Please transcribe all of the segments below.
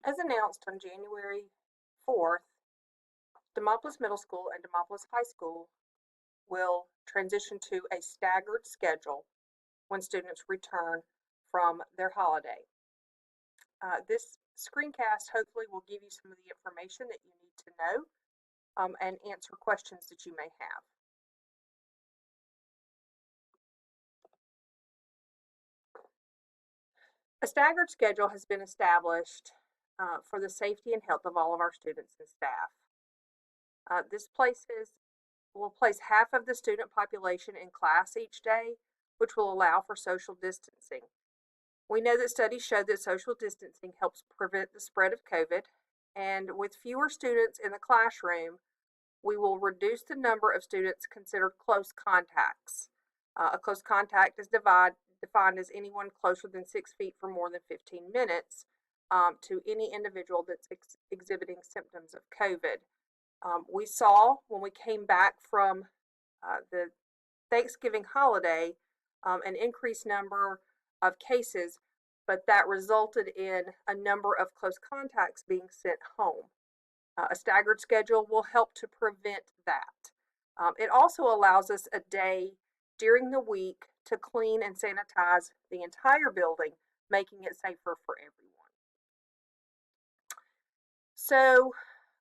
As announced on January 4th, Demopolis Middle School and Demopolis High School will transition to a staggered schedule when students return from their holiday. This screencast hopefully will give you some of the information that you need to know and answer questions that you may have. A staggered schedule has been established for the safety and health of all of our students and staff. This will place half of the student population in class each day, which will allow for social distancing. We know that studies show that social distancing helps prevent the spread of COVID, and with fewer students in the classroom, we will reduce the number of students considered close contacts. A close contact is defined as anyone closer than 6 feet for more than 15 minutes to any individual that's exhibiting symptoms of COVID. We saw when we came back from the Thanksgiving holiday an increased number of cases, but that resulted in a number of close contacts being sent home. A staggered schedule will help to prevent that. It also allows us a day during the week to clean and sanitize the entire building, making it safer for everyone. So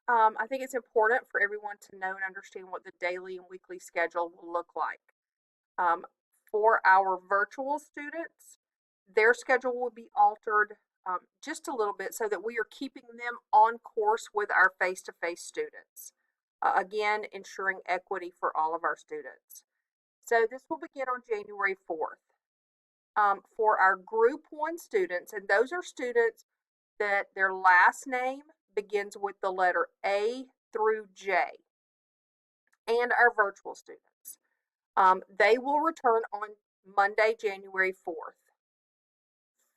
I think it's important for everyone to know and understand what the daily and weekly schedule will look like. For our virtual students, their schedule will be altered just a little bit so that we are keeping them on course with our face-to-face students. Again, ensuring equity for all of our students. So this will begin on January 4th. For our Group 1 students, and those are students that their last name begins with the letter A through J, and our virtual students. They will return on Monday, January 4th.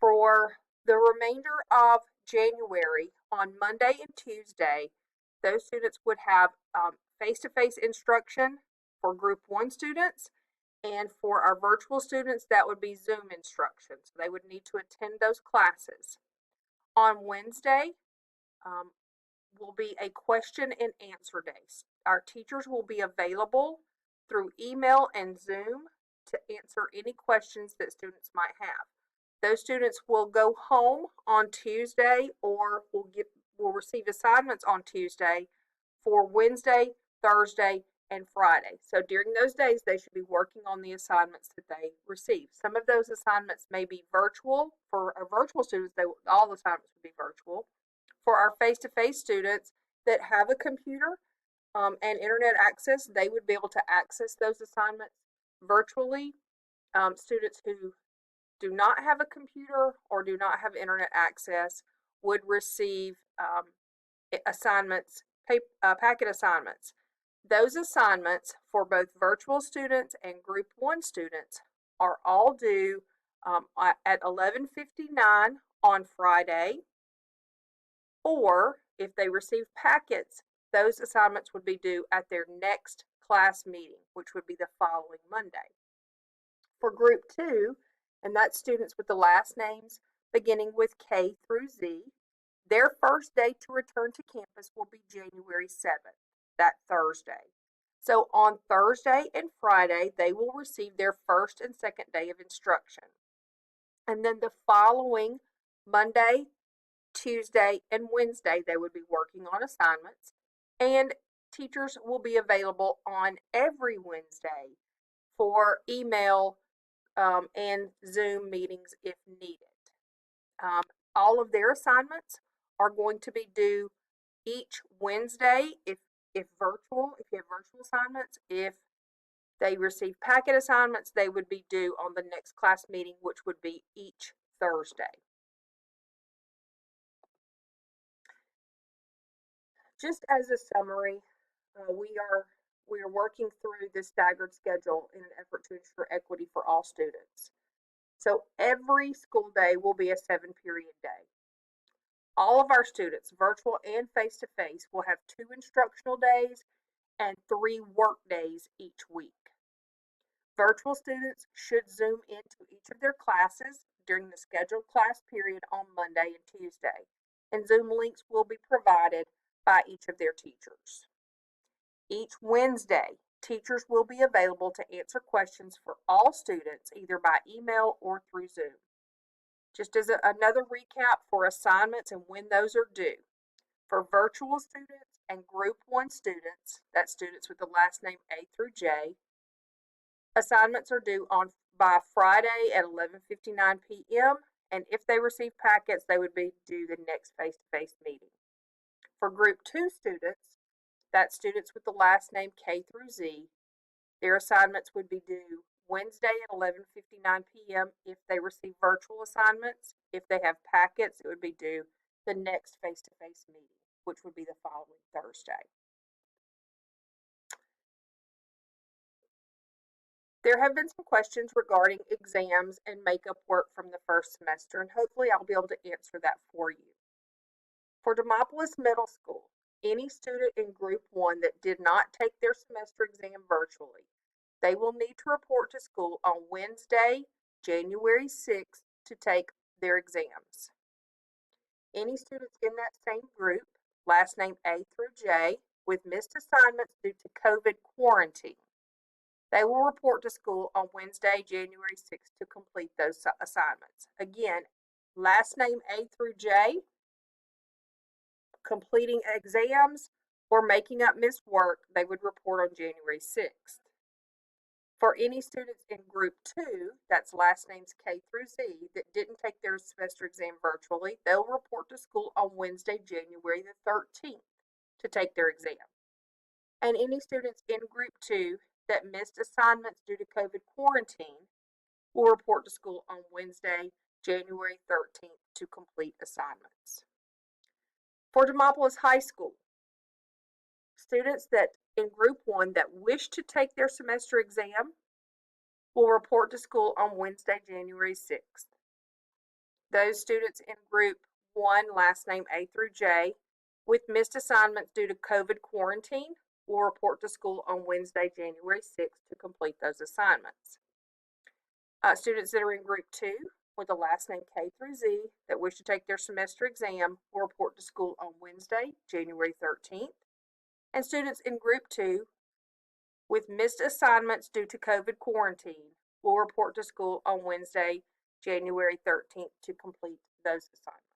For the remainder of January, on Monday and Tuesday, those students would have face-to-face instruction for Group 1 students, and for our virtual students, that would be Zoom instruction. So they would need to attend those classes. On Wednesday, will be a question and answer day. Our teachers will be available through email and Zoom to answer any questions that students might have. Those students will go home on Tuesday or will receive assignments on Tuesday for Wednesday, Thursday, and Friday. So during those days, they should be working on the assignments that they receive. Some of those assignments may be virtual. For our virtual students, all the assignments would be virtual. For our face-to-face students that have a computer and internet access, they would be able to access those assignments virtually. Students who do not have a computer or do not have internet access would receive assignments, packet assignments. Those assignments for both virtual students and Group 1 students are all due at 11:59 on Friday, or if they receive packets, those assignments would be due at their next class meeting, which would be the following Monday. For Group 2, and that's students with the last names beginning with K through Z, their first day to return to campus will be January 7th, that Thursday. So on Thursday and Friday, they will receive their first and second day of instruction. And then the following Monday, Tuesday, and Wednesday, they would be working on assignments, and teachers will be available on every Wednesday for email and Zoom meetings if needed. All of their assignments are going to be due each Wednesday if you have virtual assignments. If they receive packet assignments, they would be due on the next class meeting, which would be each Thursday. Just as a summary, we are working through this staggered schedule in an effort to ensure equity for all students. So every school day will be a 7-period day. All of our students, virtual and face-to-face, will have 2 instructional days and 3 work days each week. Virtual students should Zoom into each of their classes during the scheduled class period on Monday and Tuesday. and Zoom links will be provided by each of their teachers. Each Wednesday, teachers will be available to answer questions for all students either by email or through Zoom. Just as another recap for assignments and when those are due. For virtual students and Group 1 students, that's students with the last name A through J, assignments are due by Friday at 11:59 p.m. and if they receive packets, they would be due the next face-to-face meeting. For Group 2 students, that's students with the last name K through Z, their assignments would be due Wednesday at 11:59 p.m. if they receive virtual assignments. If they have packets, it would be due the next face-to-face meeting, which would be the following Thursday. There have been some questions regarding exams and makeup work from the first semester, and hopefully I'll be able to answer that for you. For Demopolis Middle School, any student in Group 1 that did not take their semester exam virtually, they will need to report to school on Wednesday, January 6th to take their exams. Any students in that same group, last name A through J, with missed assignments due to COVID quarantine, they will report to school on Wednesday, January 6th to complete those assignments. Again, last name A through J, completing exams or making up missed work, they would report on January 6th. For any students in Group 2, that's last names K through Z, that didn't take their semester exam virtually, they'll report to school on Wednesday, January the 13th to take their exam. And any students in Group 2 that missed assignments due to COVID quarantine will report to school on Wednesday, January 13th to complete assignments. For Demopolis High School, students that in Group 1 that wish to take their semester exam will report to school on Wednesday, January 6th. Those students in Group 1, last name A through J, with missed assignments due to COVID quarantine will report to school on Wednesday, January 6th to complete those assignments. Students that are in Group 2 with the last name K through Z that wish to take their semester exam will report to school on Wednesday, January 13th. And students in Group 2 with missed assignments due to COVID quarantine will report to school on Wednesday, January 13th to complete those assignments.